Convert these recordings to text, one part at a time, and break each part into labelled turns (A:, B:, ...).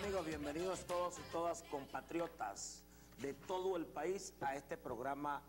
A: amigos? Bienvenidos todos y todas compatriotas de todo el país a este programa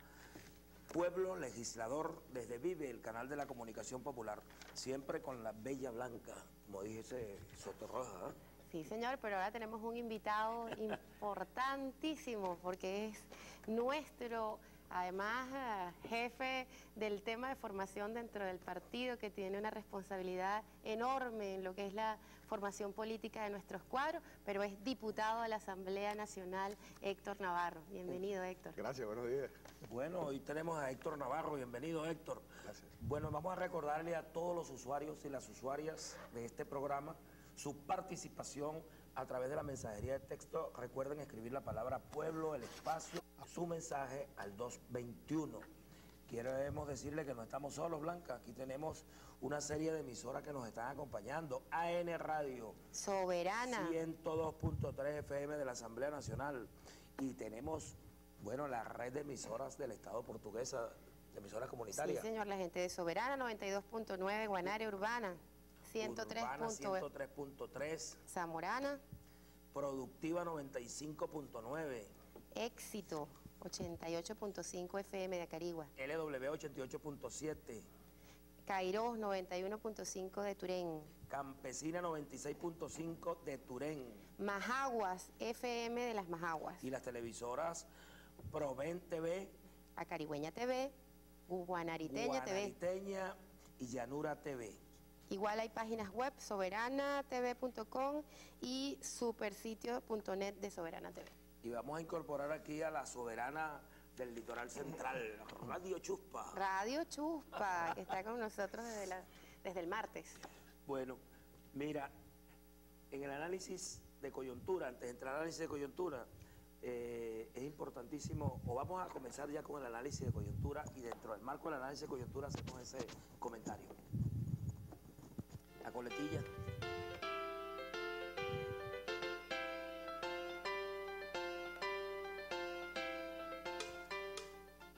A: Pueblo Legislador desde Vive, el canal de la comunicación popular, siempre con la Bella Blanca, como dije Sotorroja, ¿eh?
B: Sí, señor, pero ahora tenemos un invitado importantísimo porque es nuestro, además, jefe del tema de formación dentro del partido, que tiene una responsabilidad enorme en lo que es la formación política de nuestros cuadros, pero es diputado de la Asamblea Nacional, Héctor Navarro. Bienvenido, Héctor.
C: Gracias, buenos días.
A: Bueno, hoy tenemos a Héctor Navarro. Bienvenido, Héctor.
C: Gracias.
A: Bueno, vamos a recordarle a todos los usuarios y las usuarias de este programa su participación a través de la mensajería de texto. Recuerden escribir la palabra pueblo, el espacio, su mensaje al 221. Queremos decirle que no estamos solos, Blanca. Aquí tenemos una serie de emisoras que nos están acompañando. AN Radio
B: Soberana
A: 102.3 FM de la Asamblea Nacional. Y tenemos, bueno, la red de emisoras del Estado portuguesa, de emisoras comunitarias.
B: Sí, señor, la gente de Soberana 92.9, Guanare Urbana
A: 103.3,
B: Zamorana,
A: Productiva 95.9,
B: Éxito 88.5 FM de Acarigua,
A: LW 88.7,
B: Cairós 91.5 de Turén,
A: Campesina 96.5 de Turén,
B: Majaguas FM de las Majaguas,
A: y las televisoras Proven TV,
B: Acarigüeña TV, Guanariteña TV.
A: Guanariteña y Llanura TV.
B: Igual hay páginas web, soberanatv.com y supersitio.net de Soberana TV.
A: Y vamos a incorporar aquí a la soberana del litoral central, Radio Chuspa.
B: Radio Chuspa, que está con nosotros desde el martes.
A: Bueno, mira, en el análisis de coyuntura, antes de entrar al análisis de coyuntura, es importantísimo, o vamos a comenzar ya con el análisis de coyuntura, y dentro del marco del análisis de coyuntura hacemos ese comentario. La coletilla.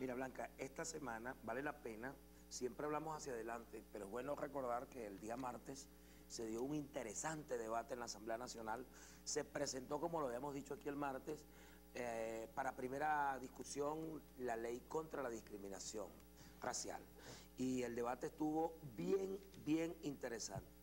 A: Mira, Blanca, esta semana vale la pena, siempre hablamos hacia adelante, pero es bueno recordar que el día martes se dio un interesante debate en la Asamblea Nacional. Se presentó, como lo habíamos dicho aquí el martes, para primera discusión la ley contra la discriminación racial. Y el debate estuvo bien interesante.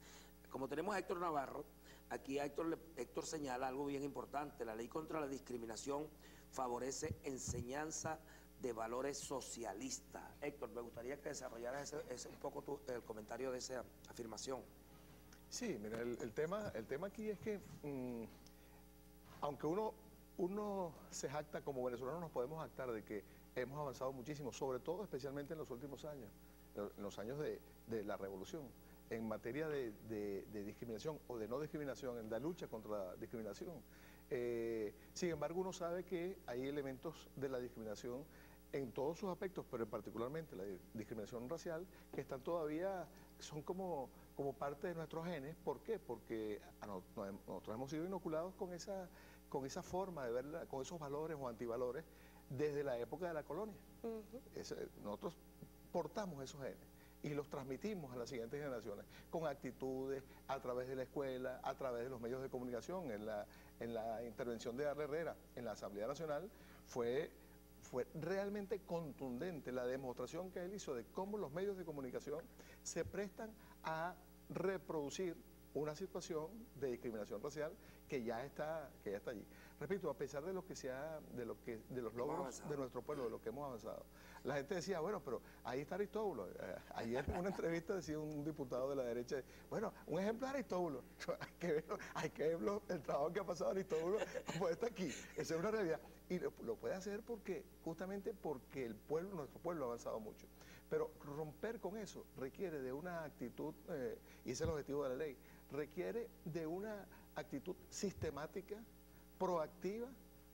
A: Como tenemos a Héctor Navarro, aquí Héctor señala algo bien importante. La ley contra la discriminación favorece enseñanza de valores socialistas. Héctor, me gustaría que desarrollaras ese un poco el comentario de esa afirmación.
C: Sí, mira, el tema aquí es que, aunque uno se jacta, como venezolanos nos podemos jactar de que hemos avanzado muchísimo, sobre todo especialmente en los últimos años, en los años de la revolución, en materia de discriminación o de no discriminación, en la lucha contra la discriminación. Sin embargo, uno sabe que hay elementos de la discriminación en todos sus aspectos, pero particularmente la discriminación racial, que están todavía, son como parte de nuestros genes. ¿Por qué? Porque nosotros hemos sido inoculados con esa forma de verla, con esos valores o antivalores desde la época de la colonia. Nosotros portamos esos genes y los transmitimos a las siguientes generaciones con actitudes a través de la escuela, a través de los medios de comunicación. En la intervención de Arle Herrera en la Asamblea Nacional fue realmente contundente la demostración que él hizo de cómo los medios de comunicación se prestan a reproducir una situación de discriminación racial que ya está allí. Repito, a pesar de lo que de los logros de nuestro pueblo, de lo que hemos avanzado, la gente decía, bueno, pero ahí está Aristóbulo. Ayer en una entrevista decía un diputado de la derecha, bueno, un ejemplo es Aristóbulo. Hay que ver el trabajo que ha pasado Aristóbulo, como está aquí. Esa es una realidad. Y lo puede hacer justamente porque nuestro pueblo ha avanzado mucho. Pero romper con eso requiere de una actitud, y ese es el objetivo de la ley, requiere de una actitud sistemática, proactiva,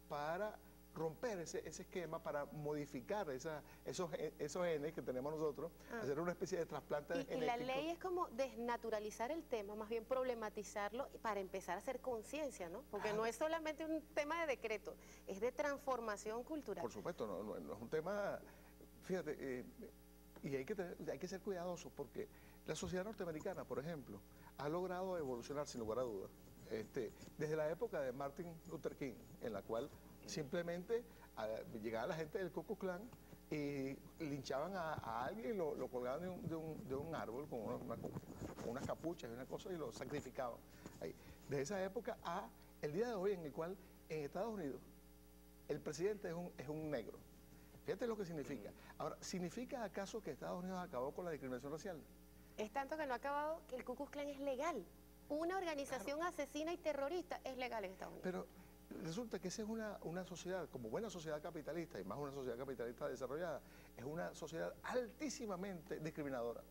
C: para romper ese esquema, para modificar esos genes que tenemos nosotros, hacer una especie de trasplante genético.
B: Y la ley es como desnaturalizar el tema, más bien problematizarlo para empezar a hacer conciencia, ¿no? Porque no es solamente un tema de decreto, es de transformación cultural.
C: Por supuesto, no es un tema, fíjate, y hay que ser cuidadosos porque la sociedad norteamericana, por ejemplo, ha logrado evolucionar sin lugar a dudas. desde la época de Martin Luther King, en la cual simplemente llegaba la gente del Ku Klux Klan y linchaban a alguien, lo colgaban de un árbol con unas capuchas y una cosa y lo sacrificaban. Ahí. Desde esa época a el día de hoy, en el cual en Estados Unidos el presidente es un negro. Fíjate lo que significa. Ahora, ¿significa acaso que Estados Unidos acabó con la discriminación racial?
B: Es tanto que no ha acabado que el Ku Klux Klan es legal. Una organización asesina y terrorista es legal en Estados Unidos.
C: Pero resulta que esa es una sociedad, como buena sociedad capitalista, y más una sociedad capitalista desarrollada, es una sociedad altísimamente discriminadora,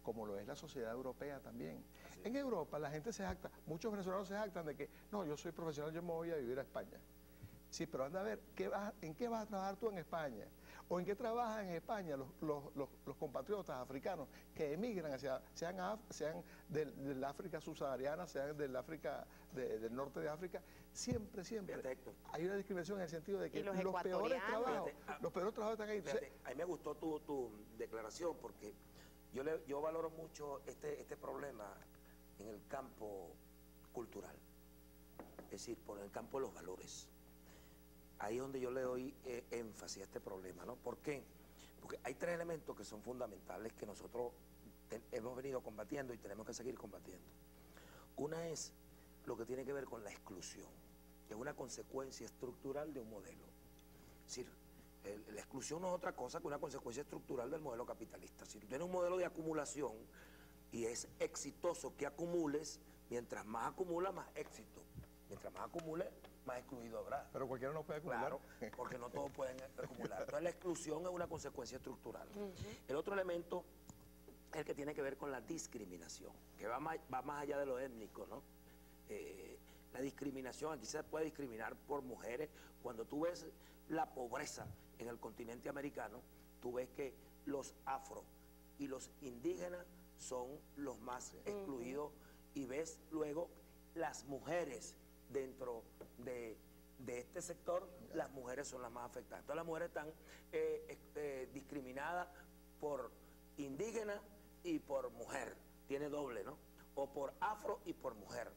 C: como lo es la sociedad europea también. En Europa la gente se jacta, muchos venezolanos se jactan de que, no, yo soy profesional, yo me voy a vivir a España. Sí, pero anda a ver, ¿en qué vas a trabajar tú en España? ¿O en qué trabajan en España los compatriotas africanos que emigran sean del África subsahariana, sean del África, del norte de África? Siempre hay una discriminación en el sentido de que los peores trabajos están ahí.
A: Fíjate, a mí me gustó tu declaración porque yo valoro mucho este problema en el campo cultural, es decir, por el campo de los valores. Ahí es donde yo le doy énfasis a este problema, ¿no? ¿Por qué? Porque hay tres elementos que son fundamentales que nosotros hemos venido combatiendo y tenemos que seguir combatiendo. Una es lo que tiene que ver con la exclusión, que es una consecuencia estructural de un modelo. Es decir, la exclusión no es otra cosa que una consecuencia estructural del modelo capitalista. Si tú tienes un modelo de acumulación y es exitoso que acumules, mientras más acumulas, más éxito. Mientras más acumules, más excluido habrá.
C: Pero cualquiera no puede acumular.
A: Claro, porque no todos pueden acumular. Entonces la exclusión es una consecuencia estructural. El otro elemento es el que tiene que ver con la discriminación, que va más allá de lo étnico, ¿no? La discriminación, aquí se puede discriminar por mujeres. Cuando tú ves la pobreza en el continente americano, tú ves que los afro y los indígenas son los más excluidos y ves luego las mujeres dentro de este sector, las mujeres son las más afectadas. Entonces las mujeres están discriminadas por indígena y por mujer, tiene doble, ¿no? O por afro y por mujer,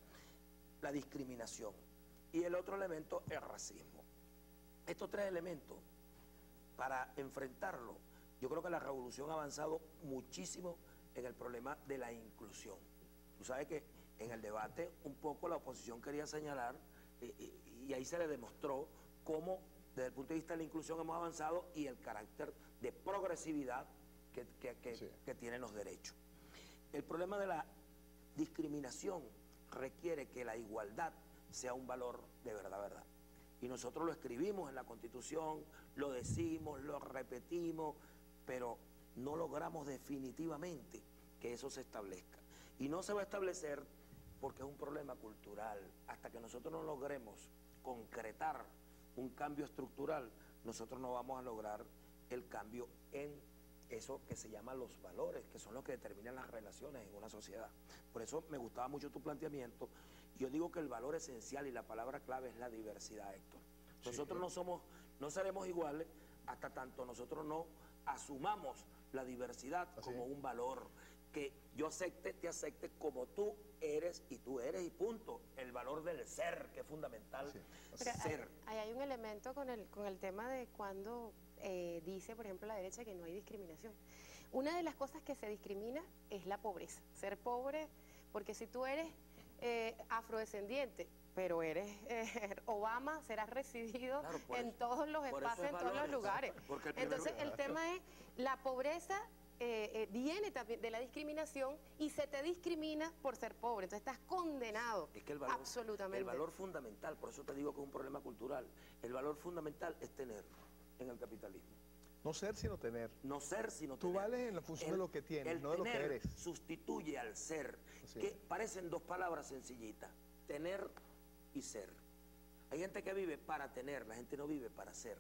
A: la discriminación. Y el otro elemento es el racismo. Estos tres elementos, para enfrentarlo, yo creo que la revolución ha avanzado muchísimo en el problema de la inclusión. Tú sabes que en el debate un poco la oposición quería señalar y ahí se le demostró cómo desde el punto de vista de la inclusión hemos avanzado y el carácter de progresividad que tienen los derechos. El problema de la discriminación requiere que la igualdad sea un valor de verdad. Y nosotros lo escribimos en la Constitución, lo decimos, lo repetimos, pero no logramos definitivamente que eso se establezca. Y no se va a establecer porque es un problema cultural. Hasta que nosotros no logremos concretar un cambio estructural, nosotros no vamos a lograr el cambio en eso que se llama los valores, que son los que determinan las relaciones en una sociedad. Por eso me gustaba mucho tu planteamiento. Yo digo que el valor esencial y la palabra clave es la diversidad, Héctor. Nosotros no seremos iguales hasta tanto nosotros no asumamos la diversidad como un valor, que yo te acepte como tú eres y tú eres y punto. El valor del ser, que es fundamental. Ser.
B: Hay un elemento con el tema de cuando dice, por ejemplo, la derecha que no hay discriminación. Una de las cosas que se discrimina es la pobreza. Ser pobre, porque si tú eres afrodescendiente, pero eres Obama, serás recibido en todos los espacios, en todos los lugares. Entonces el tema es, la pobreza viene también de la discriminación y se te discrimina por ser pobre. Entonces estás condenado,
A: es que el valor,
B: absolutamente.
A: El valor fundamental, por eso te digo que es un problema cultural, el valor fundamental es tener en el capitalismo.
C: No ser sino tener.
A: No ser sino
C: tener. Tú vales en la función de lo que tienes, no de lo que eres.
A: Sustituye al ser, que parecen dos palabras sencillitas, tener y ser. Hay gente que vive para tener, la gente no vive para ser.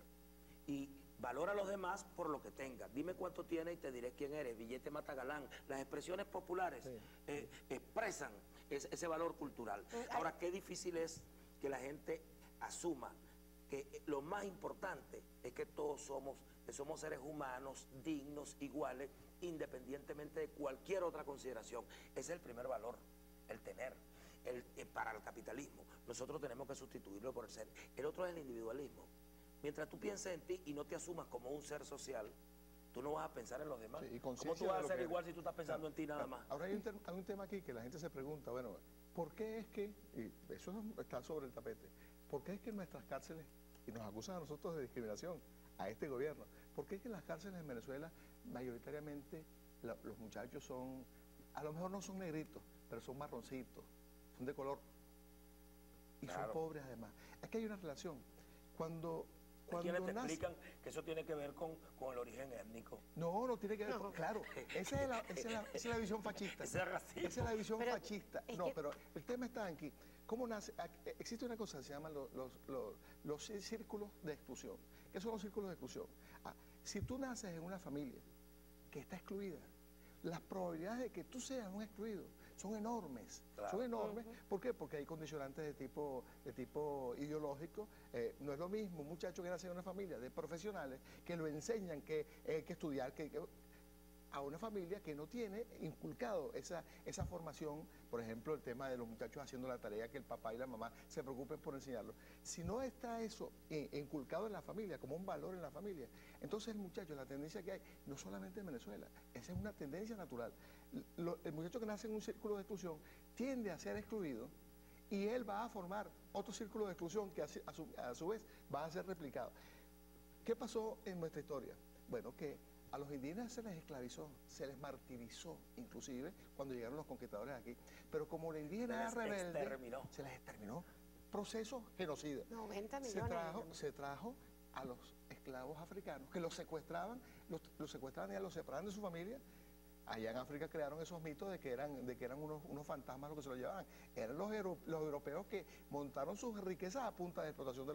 A: Y valora a los demás por lo que tenga. Dime cuánto tienes y te diré quién eres. Billete mata galán. Las expresiones populares expresan ese valor cultural. Ahora, qué difícil es que la gente asuma que lo más importante es que todos somos seres humanos, dignos, iguales, independientemente de cualquier otra consideración. Ese es el primer valor, el tener. para el capitalismo. Nosotros tenemos que sustituirlo por el ser. El otro es el individualismo. Mientras tú pienses en ti y no te asumas como un ser social, tú no vas a pensar en los demás.
C: Sí, y
A: ¿Cómo
C: conciencia
A: tú vas
C: de
A: a
C: lo
A: ser
C: que
A: igual
C: eres.
A: si tú estás pensando en ti nada más?
C: Ahora hay un tema aquí que la gente se pregunta, bueno, ¿por qué es que, y eso está sobre el tapete, ¿por qué es que en nuestras cárceles, y nos acusan a nosotros de discriminación, a este gobierno, ¿por qué es que en las cárceles en Venezuela mayoritariamente los muchachos son, a lo mejor no son negritos, pero son marroncitos, son de color, y
A: Claro.
C: son pobres además? Es que hay una relación. Cuando
A: ¿Quiénes te
C: nace-
A: explican que eso tiene que ver con el origen étnico?
C: No tiene que ver con, claro, esa es la visión fascista.
A: Ese es racismo.
C: Esa es la visión
B: Pero
C: fascista.
B: es
C: No,
B: que-
C: pero el tema está aquí. ¿Cómo nace? Existe una cosa que se llaman los círculos de exclusión. ¿Qué son los círculos de exclusión? Si tú naces en una familia que está excluida, las probabilidades de que tú seas un excluido son enormes.
A: Claro.
C: Son enormes. ¿Por qué? Porque hay condicionantes de tipo ideológico. No es lo mismo un muchacho que nace en una familia de profesionales que lo enseñan que hay que estudiar, a una familia que no tiene inculcado esa formación, por ejemplo, el tema de los muchachos haciendo la tarea, que el papá y la mamá se preocupen por enseñarlo. Si no está eso inculcado en la familia, como un valor en la familia, entonces el muchacho, la tendencia que hay, no solamente en Venezuela, esa es una tendencia natural. El muchacho que nace en un círculo de exclusión tiende a ser excluido y él va a formar otro círculo de exclusión que a su vez va a ser replicado. ¿Qué pasó en nuestra historia? Bueno, que a los indígenas se les esclavizó, se les martirizó, inclusive cuando llegaron los conquistadores aquí. Pero como la indígena era rebelde, se les exterminó. Proceso genocida.
B: 90 millones.
C: Se trajo a los esclavos africanos que los secuestraban, los secuestraban y los separaban de su familia. Allá en África crearon esos mitos de que eran unos fantasmas los que se los llevaban. Eran los europeos que montaron sus riquezas a punta de explotación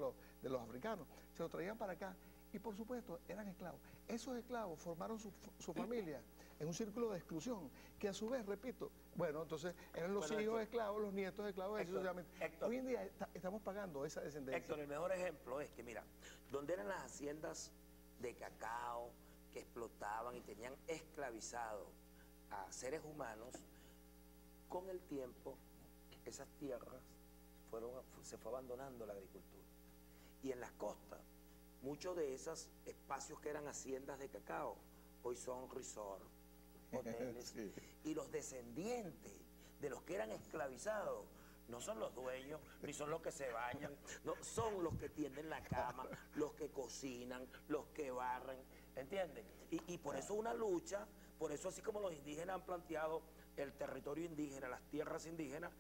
C: de los africanos. Se los traían para acá. Y por supuesto, eran esclavos. Esos esclavos formaron su familia en un círculo de exclusión, que a su vez, repito, bueno, entonces eran los hijos esclavos, los nietos esclavos,
A: Héctor,
C: hoy en día estamos pagando esa descendencia.
A: Héctor, el mejor ejemplo es que, mira, donde eran las haciendas de cacao que explotaban y tenían esclavizado a seres humanos, con el tiempo esas tierras se fue abandonando la agricultura. Y en las costas, muchos de esos espacios que eran haciendas de cacao, hoy son resort, hoteles,
C: Sí.
A: y los descendientes de los que eran esclavizados no son los dueños, ni son los que se bañan, no, son los que tienden la cama, los que cocinan, los que barren, ¿entiendes? Y por eso una lucha, por eso así como los indígenas han planteado el territorio indígena, las tierras indígenas,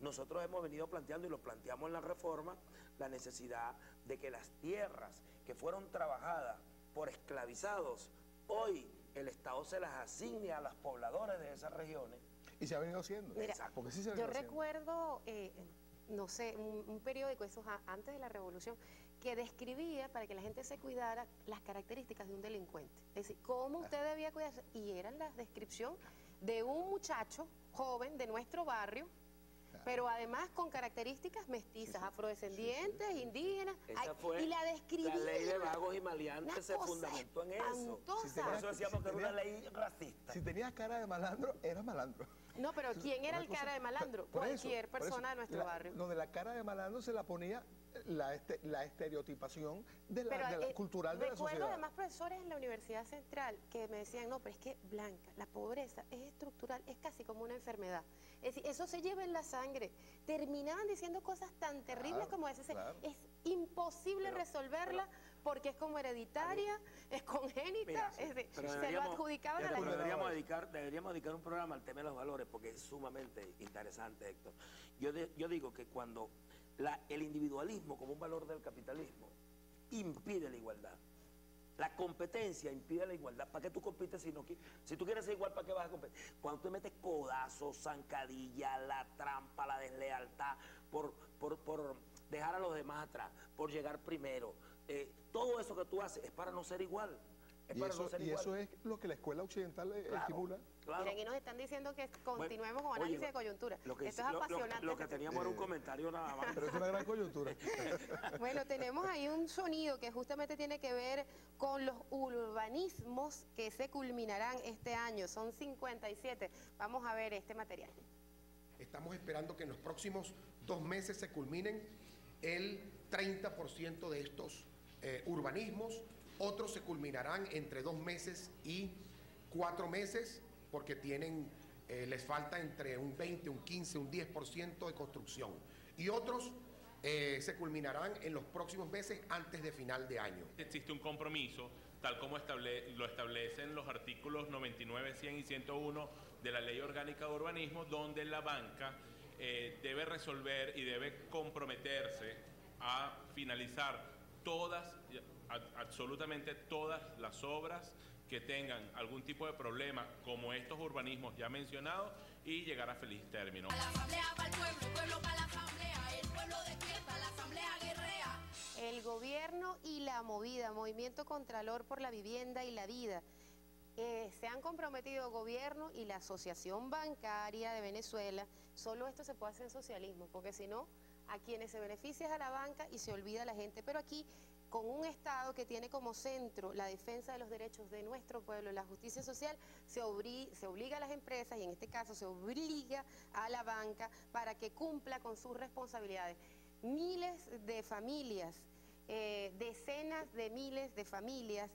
A: nosotros hemos venido planteando y lo planteamos en la reforma, la necesidad de que las tierras que fueron trabajadas por esclavizados, hoy el Estado se las asigne a los pobladores de esas regiones.
C: Y se ha venido haciendo.
B: Mira,
C: porque sí se ha
B: yo
C: venido haciendo.
B: recuerdo, no sé, un periódico, esos antes de la Revolución, que describía, para que la gente se cuidara, las características de un delincuente. Es decir, cómo usted debía cuidarse. Y eran la descripción de un muchacho joven de nuestro barrio, pero además con características mestizas, afrodescendientes, indígenas,
A: Esa fue
B: y la describía.
A: la ley de vagos y maleantes,
B: Una
A: se
B: cosa
A: fundamentó en eso.
B: espantosa.
A: Por eso decíamos que era una ley racista.
C: Si tenías cara de malandro, eras malandro.
B: No, pero ¿quién era el
C: Una cosa-
B: cara de malandro?
C: por eso,
B: Cualquier
C: por eso,
B: persona de nuestro barrio.
C: Donde la cara de malandro se la ponía la estereotipación cultural de la
B: recuerdo
C: sociedad.
B: además profesores en la Universidad Central que me decían, no, pero es que Blanca, la pobreza es estructural, es casi como una enfermedad. Es decir, eso se lleva en la sangre. Terminaban diciendo cosas tan terribles como esas.
C: claro.
B: Es imposible resolverla porque es como hereditaria, es congénita,
A: Mira, sí,
B: es decir,
A: pero
B: se lo adjudicaban a la
A: pero
B: gente.
A: deberíamos dedicar un programa al tema de los valores porque es sumamente interesante, Héctor. Yo digo que cuando el individualismo como un valor del capitalismo impide la igualdad, la competencia impide la igualdad. ¿Para qué tú compites si tú quieres ser igual, para qué vas a competir? Cuando tú metes codazos, zancadilla, la trampa, la deslealtad, por dejar a los demás atrás, por llegar primero, todo eso que tú haces es para no ser igual.
C: Y eso es lo que la escuela occidental estimula.
A: Claro.
B: Mira, aquí nos están diciendo que continuemos con análisis de coyuntura. Esto es apasionante.
A: Lo que teníamos era un comentario nada más.
C: Pero es una gran coyuntura.
B: Bueno, tenemos ahí un sonido que justamente tiene que ver con los urbanismos que se culminarán este año. Son 57. Vamos a ver este material.
D: Estamos esperando que en los próximos 2 meses se culminen el 30% de estos urbanismos. Otros se culminarán entre 2 meses y 4 meses porque les falta entre un 20, un 15, un 10% de construcción. Y otros se culminarán en los próximos meses antes de final de año.
E: Existe un compromiso, tal como lo establecen los artículos 99, 100 y 101 de la Ley Orgánica de Urbanismo, donde la banca debe resolver y debe comprometerse a finalizar absolutamente todas las obras que tengan algún tipo de problema, como estos urbanismos ya mencionados, y llegar a feliz término.
F: A la asamblea para el pueblo, el pueblo para la asamblea, el pueblo despierta, la asamblea guerrea.
B: El gobierno y la movida, Movimiento Contralor por la Vivienda y la Vida, se han comprometido gobierno y la Asociación Bancaria de Venezuela. Solo esto se puede hacer en socialismo, porque si no, a quienes se beneficia es a la banca y se olvida a la gente. Pero aquí, con un Estado que tiene como centro la defensa de los derechos de nuestro pueblo, la justicia social, se obliga a las empresas, y en este caso se obliga a la banca para que cumpla con sus responsabilidades. Miles de familias, decenas de miles de familias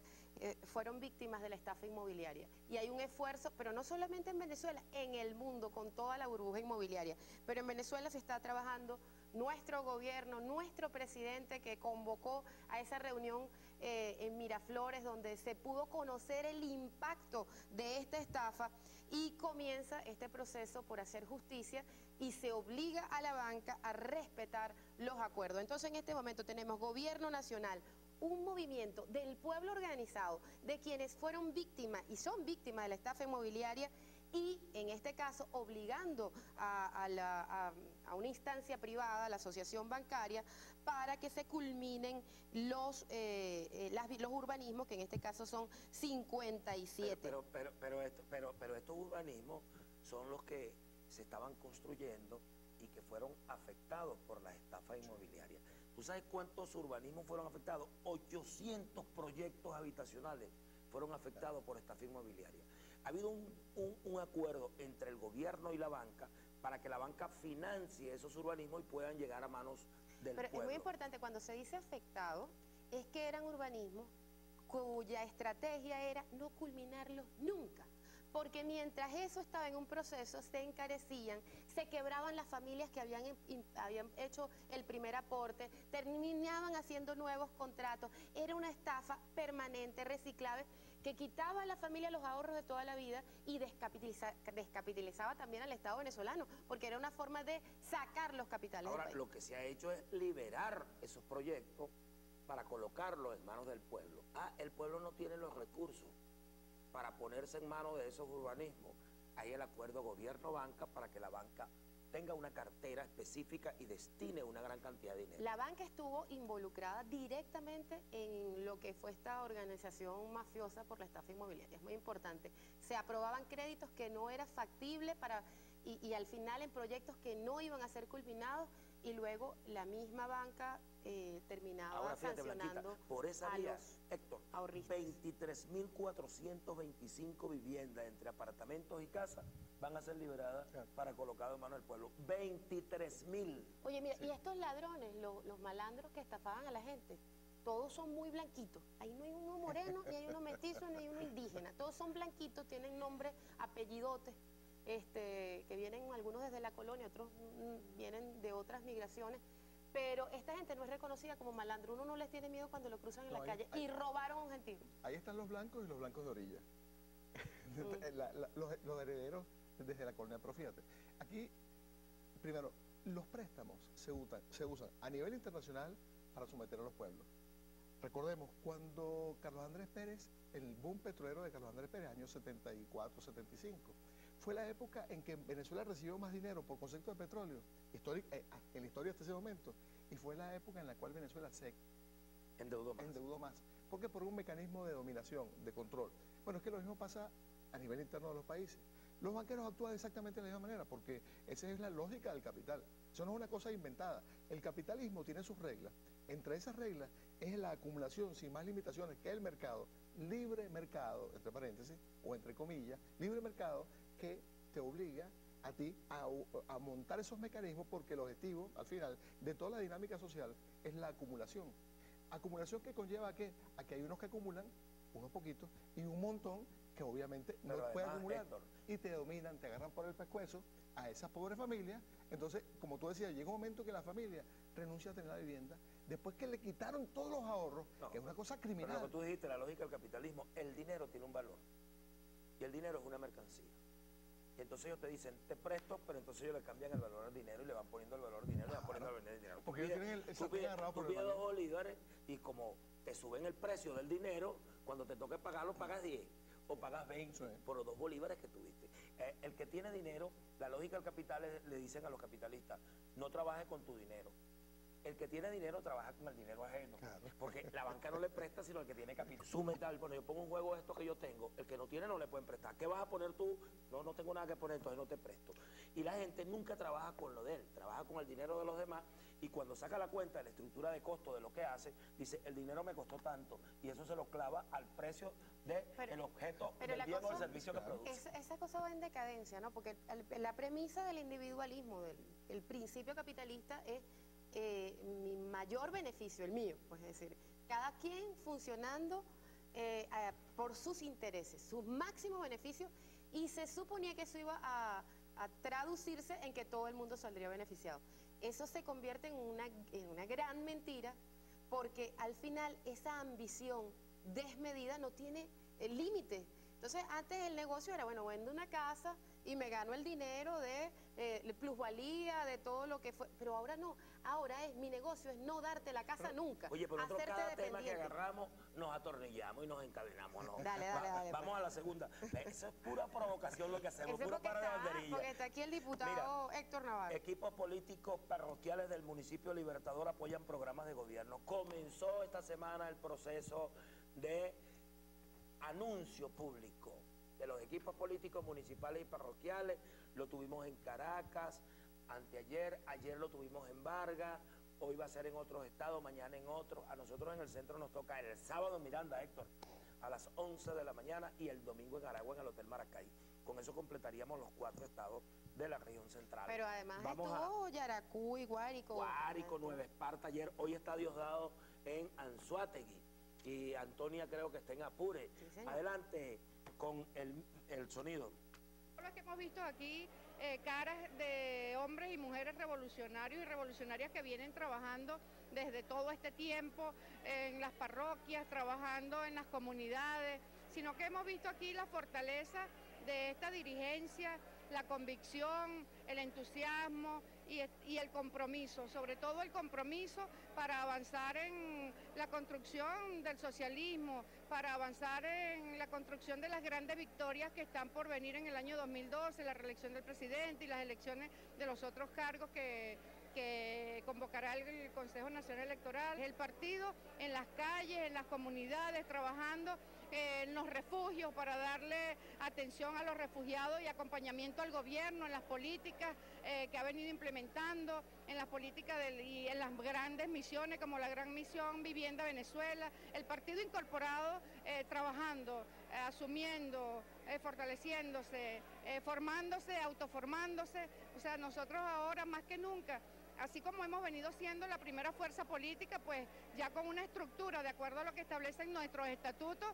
B: fueron víctimas de la estafa inmobiliaria. Y hay un esfuerzo, pero no solamente en Venezuela, en el mundo, con toda la burbuja inmobiliaria. Pero en Venezuela se está trabajando nuestro gobierno, nuestro presidente, que convocó a esa reunión en Miraflores, donde se pudo conocer el impacto de esta estafa, y comienza este proceso por hacer justicia y se obliga a la banca a respetar los acuerdos. Entonces, en este momento tenemos gobierno nacional, un movimiento del pueblo organizado, de quienes fueron víctimas y son víctimas de la estafa inmobiliaria, y en este caso obligando a una instancia privada, la asociación bancaria, para que se culminen los urbanismos, que en este caso son 57.
A: Pero estos urbanismos son los que se estaban construyendo y que fueron afectados por la estafa inmobiliaria. ¿Tú sabes cuántos urbanismos fueron afectados? 800 proyectos habitacionales fueron afectados por estafa inmobiliaria. Ha habido un acuerdo entre el gobierno y la banca para que la banca financie esos urbanismos y puedan llegar a manos del pueblo.
B: Pero es muy importante, cuando se dice afectado, es que eran urbanismos cuya estrategia era no culminarlos nunca. Porque mientras eso estaba en un proceso, se encarecían, se quebraban las familias que habían hecho el primer aporte, terminaban haciendo nuevos contratos. Era una estafa permanente, reciclable, que quitaba a la familia los ahorros de toda la vida y descapitalizaba también al Estado venezolano, porque era una forma de sacar los capitales del
A: Ahora,
B: país.
A: lo que se ha hecho es liberar esos proyectos para colocarlos en manos del pueblo. El pueblo no tiene los recursos para ponerse en manos de esos urbanismos. Hay el acuerdo gobierno-banca para que la banca tenga una cartera específica y destine una gran cantidad de dinero.
B: La banca estuvo involucrada directamente en lo que fue esta organización mafiosa por la estafa inmobiliaria. Es muy importante. Se aprobaban créditos que no era factible y al final en proyectos que no iban a ser culminados, y luego la misma banca terminaba
A: Ahora, fíjate,
B: sancionando
A: Blanquita, por esa
B: a
A: vía,
B: los
A: Héctor,
B: ahorristas.
A: 23.425 viviendas entre apartamentos y casas van a ser liberadas para colocar en manos del pueblo. 23.000.
B: Oye, mira, y estos ladrones, los malandros que estafaban a la gente, todos son muy blanquitos. Ahí no hay uno moreno, ni hay uno mestizo, ni hay uno indígena. Todos son blanquitos, tienen nombres, apellidotes, que vienen algunos desde la colonia, otros vienen de otras migraciones. Pero esta gente no es reconocida como malandro. Uno no les tiene miedo cuando lo cruzan en la calle. Y robaron a un gentío.
C: Ahí están los blancos y los blancos de orilla. Los herederos desde la colonia. Pero fíjate, aquí, primero, los préstamos se usan a nivel internacional para someter a los pueblos. Recordemos, cuando Carlos Andrés Pérez, el boom petrolero de Carlos Andrés Pérez, años 74, 75, fue la época en que Venezuela recibió más dinero por concepto de petróleo en la historia hasta ese momento, y fue la época en la cual Venezuela se endeudó más. ¿Por qué? Por un mecanismo de dominación, de control. Bueno, es que lo mismo pasa a nivel interno de los países. Los banqueros actúan exactamente de la misma manera, porque esa es la lógica del capital. Eso no es una cosa inventada. El capitalismo tiene sus reglas. Entre esas reglas es la acumulación sin más limitaciones que el mercado, libre mercado, entre paréntesis, o entre comillas, libre mercado, que te obliga a ti a montar esos mecanismos, porque el objetivo, al final, de toda la dinámica social es la acumulación. Acumulación que conlleva ¿a qué? A que hay unos que acumulan, unos poquitos, y un montón que obviamente no
A: Pero
C: pueden
A: además,
C: acumular.
A: Héctor,
C: Y te dominan, te agarran por el pescuezo a esas pobres familias. Entonces, como tú decías, llega un momento que la familia renuncia a tener la vivienda, después que le quitaron todos los ahorros,
A: No,
C: que es una cosa
A: pero
C: criminal.
A: lo que tú dijiste, la lógica del capitalismo, el dinero tiene un valor. Y el dinero es una mercancía. Y entonces ellos te dicen, te presto, pero entonces ellos le cambian el valor al dinero y le van poniendo el valor al dinero, le van poniendo el valor al dinero.
C: Porque ellos tienen el sartén agarrado por el
A: pides
C: mango.
A: 2 bolívares y como te suben el precio del dinero, cuando te toque pagarlo, pagas 10 o pagas 20
C: Sí.
A: por los 2 bolívares que tuviste. El que tiene dinero, la lógica del capital le dicen a los capitalistas, no trabajes con tu dinero. El que tiene dinero trabaja con el dinero ajeno.
C: Claro.
A: Porque la banca no le presta, sino el que tiene capital. Su metal, bueno, yo pongo un juego de estos que yo tengo, el que no tiene no le pueden prestar. ¿Qué vas a poner tú? No, no tengo nada que poner, entonces no te presto. Y la gente nunca trabaja con lo de él, trabaja con el dinero de los demás y cuando saca la cuenta de la estructura de costo de lo que hace, dice, el dinero me costó tanto y eso se lo clava al precio del objeto, del
B: la
A: bien o el
B: cosa-
A: servicio que produce.
B: Esa cosa va en decadencia, ¿no? Porque la premisa del individualismo, el principio capitalista es mi mayor beneficio, el mío, pues es decir, cada quien funcionando por sus intereses, sus máximos beneficios, y se suponía que eso iba a traducirse en que todo el mundo saldría beneficiado. Eso se convierte en una gran mentira, porque al final esa ambición desmedida no tiene límite. Entonces, antes el negocio era, bueno, vendo una casa y me gano el dinero de plusvalía, de todo lo que fue. Pero ahora no. Ahora mi negocio es no darte la casa nunca.
A: Oye, pero nosotros
B: hacerte
A: cada tema que
B: dependiente.
A: agarramos nos atornillamos y nos encadenamos, ¿no?
B: Dale,
A: Vamos
B: pues.
A: a la segunda. Eso es pura provocación lo que hacemos,
B: Ese
A: pura
B: porque
A: para de banderilla.
B: porque está aquí el diputado Héctor Navarro.
A: Equipos políticos parroquiales del municipio Libertador apoyan programas de gobierno. Comenzó esta semana el proceso de anuncio público de los equipos políticos municipales y parroquiales. Lo tuvimos en Caracas, anteayer, ayer lo tuvimos en Vargas, hoy va a ser en otros estados, mañana en otros. A nosotros en el centro nos toca el sábado en Miranda, Héctor, a las 11 de la mañana y el domingo en Aragua en el Hotel Maracay. Con eso completaríamos los 4 estados de la región central.
B: Pero además
A: Vamos
B: estuvo Yaracuy, Guárico.
A: Guárico, Nueva Esparta ayer, hoy está Diosdado en Anzoátegui y Antonia creo que está en Apure.
B: Sí, señor.
A: Adelante con el sonido.
G: Lo que hemos visto aquí, caras de hombres y mujeres revolucionarios y revolucionarias que vienen trabajando desde todo este tiempo en las parroquias, trabajando en las comunidades, sino que hemos visto aquí la fortaleza de esta dirigencia, la convicción, el entusiasmo y el compromiso, sobre todo el compromiso para avanzar en la construcción del socialismo, para avanzar en la construcción de las grandes victorias que están por venir en el año 2012, la reelección del presidente y las elecciones de los otros cargos que convocará el Consejo Nacional Electoral. El partido en las calles, en las comunidades, trabajando en los refugios para darle atención a los refugiados y acompañamiento al gobierno en las políticas que ha venido implementando, en las políticas y en las grandes misiones como la Gran Misión Vivienda Venezuela. El partido incorporado trabajando, asumiendo, fortaleciéndose, formándose, autoformándose. O sea, nosotros ahora más que nunca, así como hemos venido siendo la primera fuerza política, pues ya con una estructura de acuerdo a lo que establecen nuestros estatutos,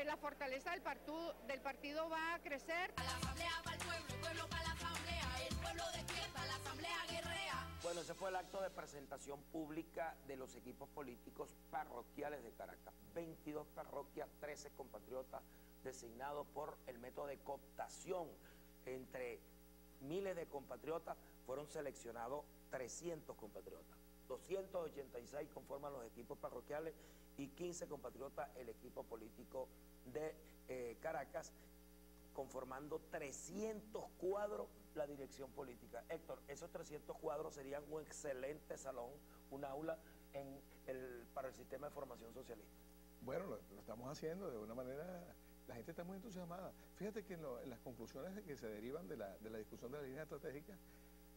G: la fortaleza del partido va a crecer.
F: A la asamblea va el pueblo para la asamblea, el pueblo despierta, la asamblea guerrea.
A: Bueno, ese fue el acto de presentación pública de los equipos políticos parroquiales de Caracas. 22 parroquias, 13 compatriotas designados por el método de cooptación. Entre miles de compatriotas fueron seleccionados 300 compatriotas. 286 conforman los equipos parroquiales y 15 compatriotas el equipo político de Caracas, conformando 300 cuadros la dirección política. Héctor, esos 300 cuadros serían un excelente salón, un aula para el sistema de formación socialista.
C: Bueno, lo estamos haciendo de una manera, la gente está muy entusiasmada. Fíjate que en las conclusiones que se derivan de la discusión de las líneas estratégicas,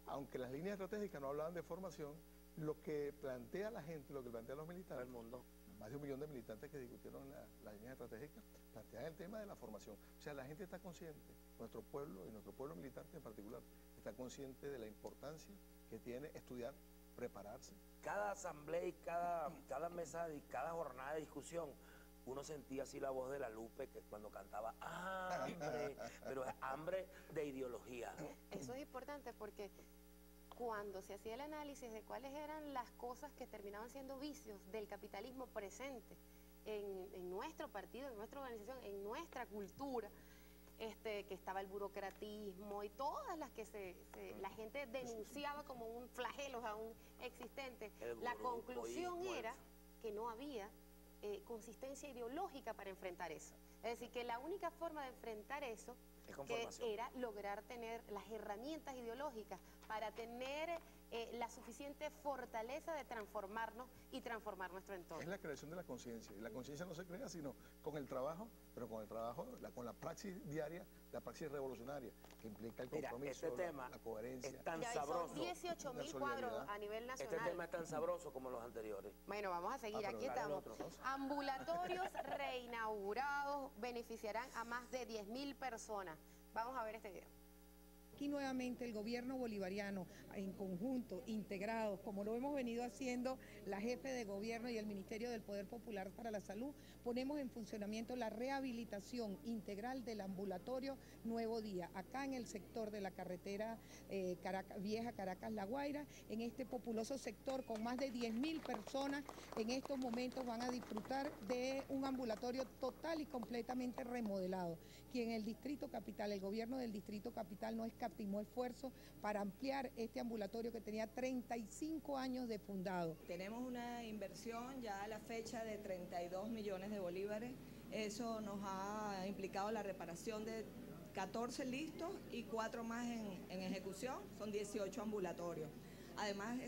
C: aunque las líneas estratégicas no hablaban de formación, lo que plantea la gente, lo que plantea los militantes,
A: El mundo.
C: más de 1 millón de militantes que discutieron las líneas estratégicas, plantean el tema de la formación. O sea, la gente está consciente, nuestro pueblo y nuestro pueblo militante en particular, está consciente de la importancia que tiene estudiar, prepararse.
A: Cada asamblea y cada mesa y cada jornada de discusión, uno sentía así la voz de la Lupe que cuando cantaba hambre, pero es hambre de ideología.
B: Eso es importante porque cuando se hacía el análisis de cuáles eran las cosas que terminaban siendo vicios del capitalismo presente en nuestro partido, en nuestra organización, en nuestra cultura, que estaba el burocratismo y todas las que la gente denunciaba como un flagelo aún existente, la conclusión era que no había consistencia ideológica para enfrentar eso. Es decir, que la única forma de enfrentar eso era lograr tener las herramientas ideológicas para tener la suficiente fortaleza de transformarnos y transformar nuestro entorno.
C: Es la creación de la conciencia, y la conciencia no se crea sino con el trabajo, pero con el trabajo, con la praxis diaria, la praxis revolucionaria, que implica el compromiso,
A: este tema
C: la coherencia.
A: es tan
B: ya
A: sabroso.
B: son 18.000 cuadros a nivel nacional.
A: Este tema es tan sabroso como los anteriores.
B: Bueno, vamos a seguir, aquí estamos. Ambulatorios reinaugurados beneficiarán a más de 10.000 personas. Vamos a ver este video.
H: Aquí nuevamente el gobierno bolivariano en conjunto, integrados, como lo hemos venido haciendo la jefe de gobierno y el Ministerio del Poder Popular para la Salud, ponemos en funcionamiento la rehabilitación integral del ambulatorio Nuevo Día, acá en el sector de la carretera Vieja Caracas-La Guaira, en este populoso sector con más de 10.000 personas, en estos momentos van a disfrutar de un ambulatorio total y completamente remodelado, que en el Distrito Capital, el gobierno del Distrito Capital no escatimó esfuerzo para ampliar este ambulatorio que tenía 35 años de fundado.
I: Tenemos una inversión ya a la fecha de 32 millones de bolívares. Eso nos ha implicado la reparación de 14 listos y 4 más en ejecución, son 18 ambulatorios. Además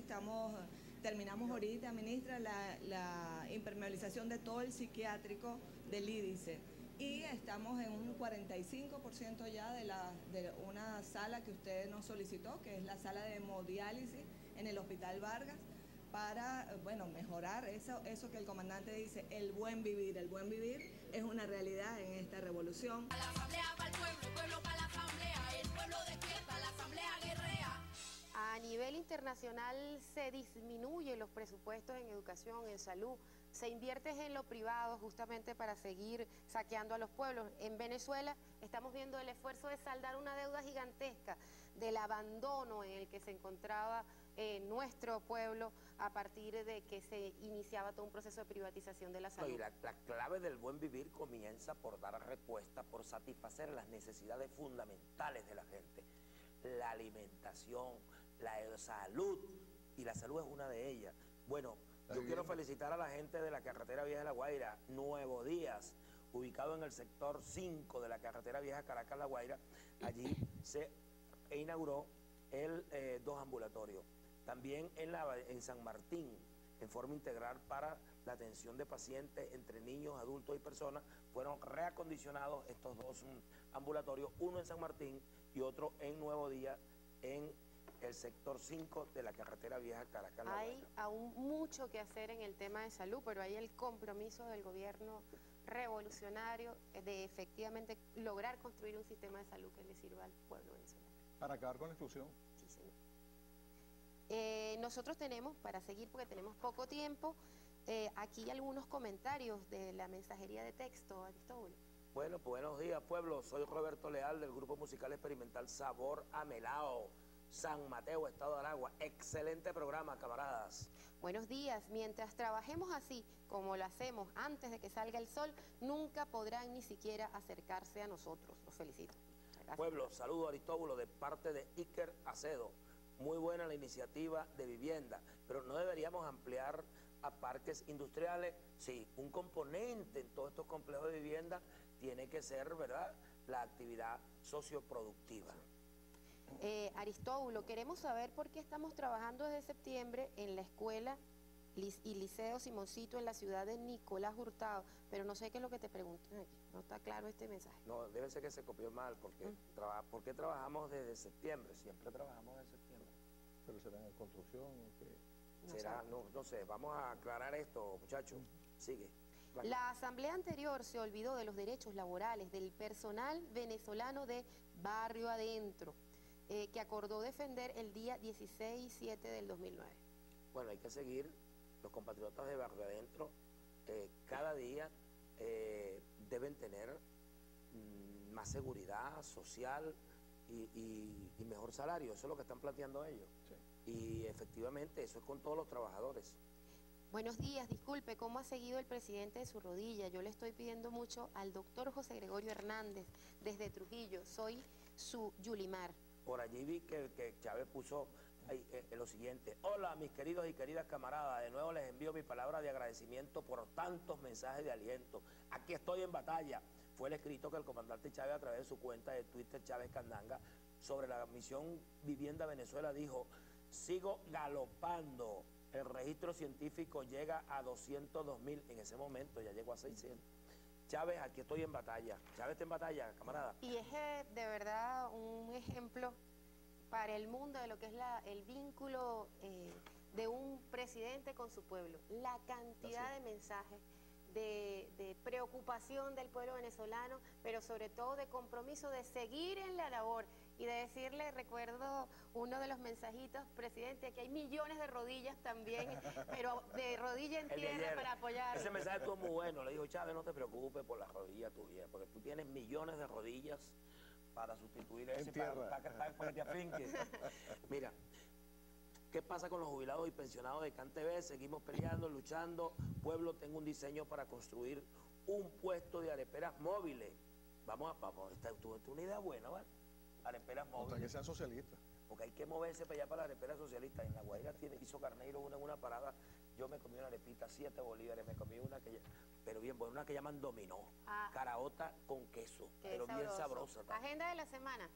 I: terminamos ahorita, ministra, la impermeabilización de todo el psiquiátrico del IDICE. Y estamos en un 45% ya de una sala que usted nos solicitó, que es la sala de hemodiálisis en el Hospital Vargas, para mejorar eso que el comandante dice, el buen vivir. El buen vivir es una realidad en esta revolución.
F: A la asamblea va el pueblo para la asamblea, el pueblo despierta, la asamblea guerrea.
B: A nivel internacional se disminuyen los presupuestos en educación, en salud, se invierte en lo privado justamente para seguir saqueando a los pueblos. En Venezuela estamos viendo el esfuerzo de saldar una deuda gigantesca del abandono en el que se encontraba nuestro pueblo a partir de que se iniciaba todo un proceso de privatización de la salud.
A: Y la clave del buen vivir comienza por dar respuesta, por satisfacer las necesidades fundamentales de la gente. La alimentación, la salud, y la salud es una de ellas. Bueno, yo quiero felicitar a la gente de la carretera Vieja de La Guaira, Nuevo Días, ubicado en el sector 5 de la carretera Vieja Caracas-La Guaira. Allí se inauguró el 2 ambulatorios. También en San Martín, en forma integral para la atención de pacientes entre niños, adultos y personas, fueron reacondicionados estos 2 ambulatorios, uno en San Martín y otro en Nuevo Día, en el sector 5 de la carretera Vieja Caracas.
B: Hay aún mucho que hacer en el tema de salud, pero hay el compromiso del gobierno revolucionario de efectivamente lograr construir un sistema de salud que le sirva al pueblo venezolano.
C: Para acabar con la exclusión.
B: Sí, señor. Nosotros tenemos, para seguir porque tenemos poco tiempo, aquí algunos comentarios de la mensajería de texto, Aristóbulo.
A: Bueno, pues buenos días, pueblo. Soy Roberto Leal del grupo musical experimental Sabor a Melao, San Mateo, Estado de Aragua. Excelente programa, camaradas.
B: Buenos días. Mientras trabajemos así, como lo hacemos antes de que salga el sol, nunca podrán ni siquiera acercarse a nosotros. Los felicito. Gracias.
A: Pueblo, saludo a Aristóbulo de parte de Iker Acedo. Muy buena la iniciativa de vivienda, pero no deberíamos ampliar a parques industriales. Sí, un componente en todos estos complejos de vivienda tiene que ser, ¿verdad?, la actividad socioproductiva.
B: Aristóbulo, queremos saber por qué estamos trabajando desde septiembre en la escuela y Liceo Simoncito en la ciudad de Nicolás Hurtado, pero no sé qué es lo que te preguntan aquí, no está claro este mensaje.
A: No, debe ser que se copió mal, porque ¿por qué trabajamos desde septiembre? Siempre trabajamos desde septiembre.
C: Pero será en construcción o qué.
A: Será, no sé, vamos a aclarar esto, muchachos. Sigue.
B: La asamblea anterior se olvidó de los derechos laborales del personal venezolano de Barrio Adentro. que acordó defender el día 16/7 del 2009.
A: Bueno, hay que seguir, los compatriotas de Barrio Adentro cada día deben tener más seguridad social y mejor salario, eso es lo que están planteando ellos. Sí. Y efectivamente eso es con todos los trabajadores.
B: Buenos días, disculpe, ¿cómo ha seguido el presidente de su rodilla? Yo le estoy pidiendo mucho al doctor José Gregorio Hernández, desde Trujillo, soy su Yulimar.
A: Por allí vi que Chávez puso lo siguiente: hola mis queridos y queridas camaradas, de nuevo les envío mi palabra de agradecimiento por tantos mensajes de aliento. Aquí estoy en batalla. Fue el escrito que el comandante Chávez a través de su cuenta de Twitter, Chávez Candanga, sobre la misión Vivienda Venezuela dijo: sigo galopando, el registro científico llega a 202.000, en ese momento ya llegó a 600. Chávez, aquí estoy en batalla. Chávez está en batalla, camarada.
B: Y es de verdad un ejemplo para el mundo de lo que es el vínculo de un presidente con su pueblo. La cantidad de mensajes de preocupación del pueblo venezolano, pero sobre todo de compromiso de seguir en la labor y de decirle, recuerdo uno de los mensajitos, presidente, aquí hay millones de rodillas también, pero de rodilla en tierra para apoyar.
A: Ese mensaje estuvo muy bueno, le dijo: Chávez, no te preocupes por las rodillas tuyas, porque tú tienes millones de rodillas para sustituir eso, para que te afinques. Mira, ¿qué pasa con los jubilados y pensionados de CanTV? Seguimos peleando, luchando. Pueblo, tengo un diseño para construir un puesto de areperas móviles. Vamos, esta es una idea buena, ¿vale? Areperas móviles.
C: Otra que sean socialistas.
A: Porque hay que moverse para allá, para la arepera socialista. En La Guaira hizo Carneiro en una parada. Yo me comí una arepita, 7 bolívares. Me comí una pero bien buena, una que llaman dominó. Caraota con queso, pero bien sabrosa.
B: Agenda de la semana.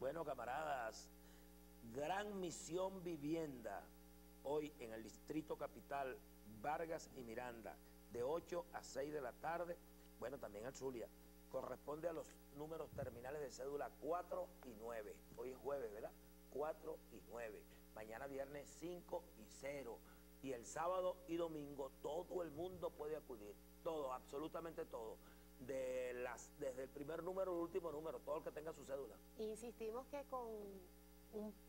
A: Bueno, camaradas, gran misión vivienda hoy en el Distrito Capital, Vargas y Miranda, de 8 a 6 de la tarde. Bueno, también al Zulia. Corresponde a los números terminales de cédula 4 y 9. Hoy es jueves, ¿verdad? 4 y 9. Mañana viernes 5 y 0. Y el sábado y domingo todo el mundo puede acudir. Todo, absolutamente todo. Desde el primer número al último número, todo el que tenga su cédula.
B: Insistimos que con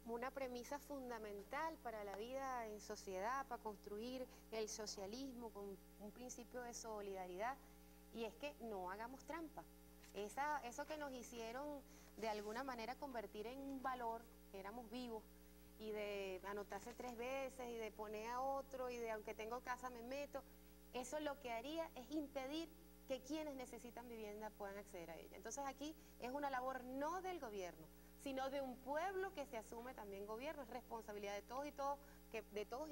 B: una premisa fundamental para la vida en sociedad, para construir el socialismo con un principio de solidaridad, y es que no hagamos trampa. Eso que nos hicieron de alguna manera convertir en un valor, que éramos vivos, y de anotarse 3 veces, y de poner a otro, y de aunque tengo casa me meto, eso lo que haría es impedir que quienes necesitan vivienda puedan acceder a ella. Entonces aquí es una labor no del gobierno, sino de un pueblo que se asume también gobierno. Es responsabilidad de todos y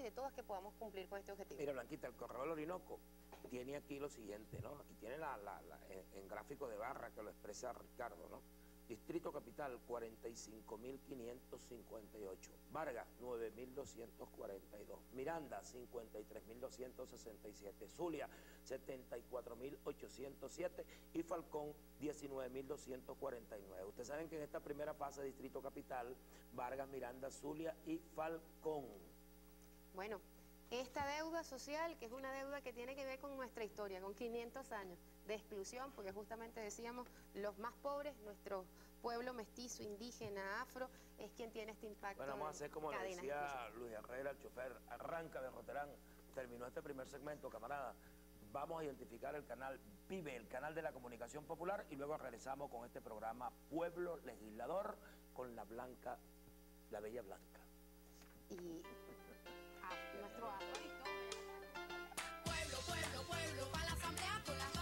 B: de todas que podamos cumplir con este objetivo.
A: Mira, Blanquita, el Correo del Orinoco tiene aquí lo siguiente, ¿no? Aquí tiene en gráfico de barra que lo expresa Ricardo, ¿no? Distrito Capital, 45.558. Vargas, 9.242. Miranda, 53.267. Zulia, 74.807. Y Falcón, 19.249. Ustedes saben que en esta primera fase de Distrito Capital, Vargas, Miranda, Zulia y Falcón.
B: Bueno, esta deuda social, que es una deuda que tiene que ver con nuestra historia, con 500 años de exclusión, porque justamente decíamos, los más pobres, nuestro pueblo mestizo, indígena, afro, es quien tiene este impacto.
A: Bueno, vamos a hacer como le decía Luis Herrera, el chofer, arranca de Roterán. Terminó este primer segmento, camarada. Vamos a identificar el canal Vive, el canal de la comunicación popular, y luego regresamos con este programa Pueblo Legislador con la Blanca, la Bella Blanca.
B: Y nuestro afro.
F: Pueblo, pueblo, pueblo, para la asamblea con la